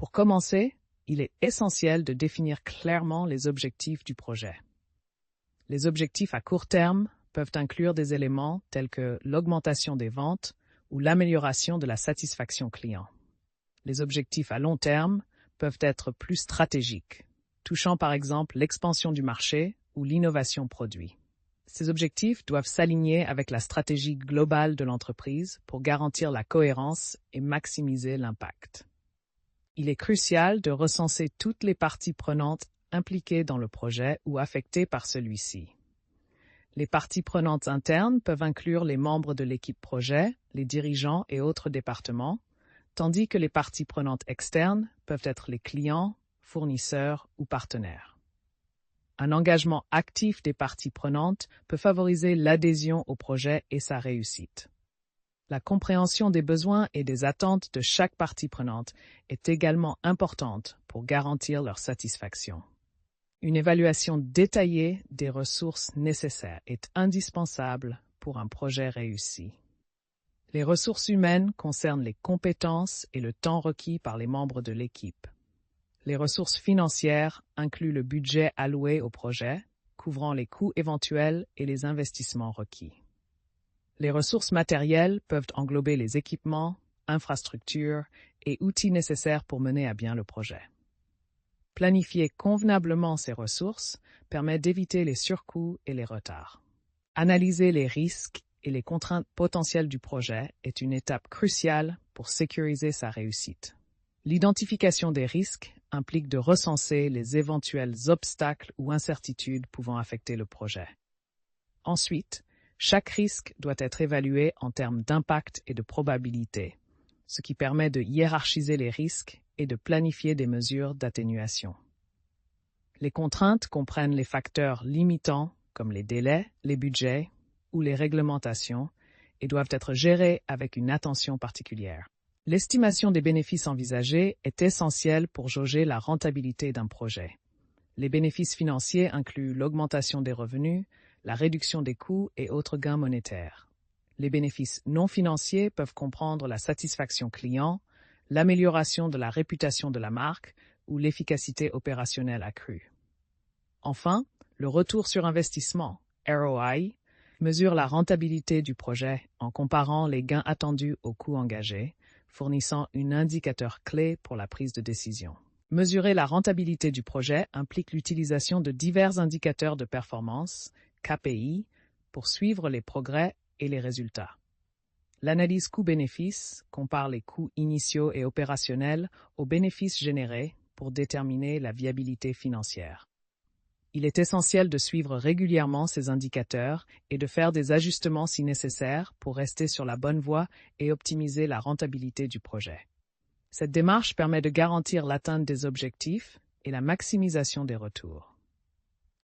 Pour commencer, il est essentiel de définir clairement les objectifs du projet. Les objectifs à court terme peuvent inclure des éléments tels que l'augmentation des ventes ou l'amélioration de la satisfaction client. Les objectifs à long terme peuvent être plus stratégiques, touchant par exemple l'expansion du marché ou l'innovation produit. Ces objectifs doivent s'aligner avec la stratégie globale de l'entreprise pour garantir la cohérence et maximiser l'impact. Il est crucial de recenser toutes les parties prenantes impliquées dans le projet ou affectées par celui-ci. Les parties prenantes internes peuvent inclure les membres de l'équipe projet, les dirigeants et autres départements, tandis que les parties prenantes externes peuvent être les clients, fournisseurs ou partenaires. Un engagement actif des parties prenantes peut favoriser l'adhésion au projet et sa réussite. La compréhension des besoins et des attentes de chaque partie prenante est également importante pour garantir leur satisfaction. Une évaluation détaillée des ressources nécessaires est indispensable pour un projet réussi. Les ressources humaines concernent les compétences et le temps requis par les membres de l'équipe. Les ressources financières incluent le budget alloué au projet, couvrant les coûts éventuels et les investissements requis. Les ressources matérielles peuvent englober les équipements, infrastructures et outils nécessaires pour mener à bien le projet. Planifier convenablement ces ressources permet d'éviter les surcoûts et les retards. Analyser les risques et les contraintes potentielles du projet est une étape cruciale pour sécuriser sa réussite. L'identification des risques implique de recenser les éventuels obstacles ou incertitudes pouvant affecter le projet. Ensuite, chaque risque doit être évalué en termes d'impact et de probabilité, ce qui permet de hiérarchiser les risques et de planifier des mesures d'atténuation. Les contraintes comprennent les facteurs limitants comme les délais, les budgets ou les réglementations et doivent être gérées avec une attention particulière. L'estimation des bénéfices envisagés est essentielle pour jauger la rentabilité d'un projet. Les bénéfices financiers incluent l'augmentation des revenus, la réduction des coûts et autres gains monétaires. Les bénéfices non financiers peuvent comprendre la satisfaction client, l'amélioration de la réputation de la marque ou l'efficacité opérationnelle accrue. Enfin, le retour sur investissement, ROI, mesure la rentabilité du projet en comparant les gains attendus aux coûts engagés, fournissant un indicateur clé pour la prise de décision. Mesurer la rentabilité du projet implique l'utilisation de divers indicateurs de performance, KPI, pour suivre les progrès et les résultats. L'analyse coût-bénéfice compare les coûts initiaux et opérationnels aux bénéfices générés pour déterminer la viabilité financière. Il est essentiel de suivre régulièrement ces indicateurs et de faire des ajustements si nécessaire pour rester sur la bonne voie et optimiser la rentabilité du projet. Cette démarche permet de garantir l'atteinte des objectifs et la maximisation des retours.